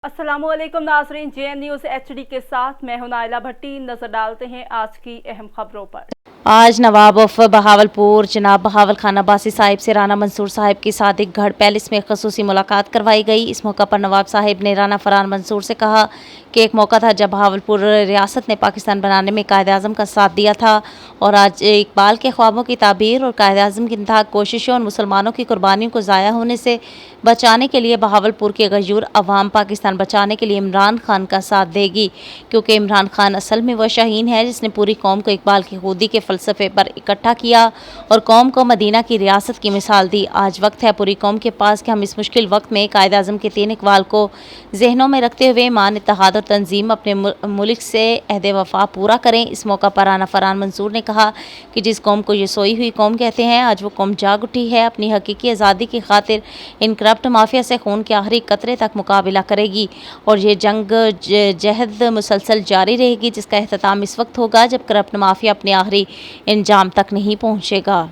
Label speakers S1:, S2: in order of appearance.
S1: अस्सलाम वालेकुम नाजरीन, JN न्यूज़ HD के साथ मैं हूं नाइला भट्टी। नजर डालते हैं आज की अहम खबरों पर।
S2: आज नवाब ऑफ बहावलपुर जनाब बहावल खान अब्बासी साहिब से राना मंसूर साहिब की सादिक गढ़ पैलेस में खसूसी मुलाकात करवाई गई। इस मौका पर नवाब साहिब ने राना फरहान मंसूर से कहा कि एक मौका था जब बहावलपुर रियासत ने पाकिस्तान बनाने में कायद-ए-आज़म का साथ दिया था और आज इकबाल के ख्वाबों की ताबीर और कायद-ए-आज़म की इंतहा कोशिशों और मुसलमानों की कुर्बानियों को ज़ाया होने से बचाने के लिए बहावलपुर के गयूर अवाम पाकिस्तान बचाने के लिए इमरान खान का साथ देगी, क्योंकि इमरान खान असल में वह शाहीन है जिसने पूरी कौम को इकबाल की खुदी के फ़लसफ़े पर इकट्ठा किया और कौम को मदीना की रियासत की मिसाल दी। आज वक्त है पूरी कौम के पास कि हम इस मुश्किल वक्त में कायद-ए-आज़म के 3 इकबाल को जहनों में रखते हुए ईमान, इत्तेहाद और तंजीम अपने मुल्क से अहद वफा पूरा करें। इस मौका पर राना फरहान मंसूर ने कहा कि जिस कौम को ये सोई हुई कौम कहते हैं, आज वो कौम जाग उठी है, अपनी हकीकी आज़ादी की खातिर इन करप्ट माफिया से खून के आखिरी कतरे तक मुकाबला करेगी और ये जंग जहद मुसलसल जारी रहेगी, जिसका अख्ताम इस वक्त होगा जब करप्ट माफिया अपने आखिरी इंजाम तक नहीं पहुँचेगा।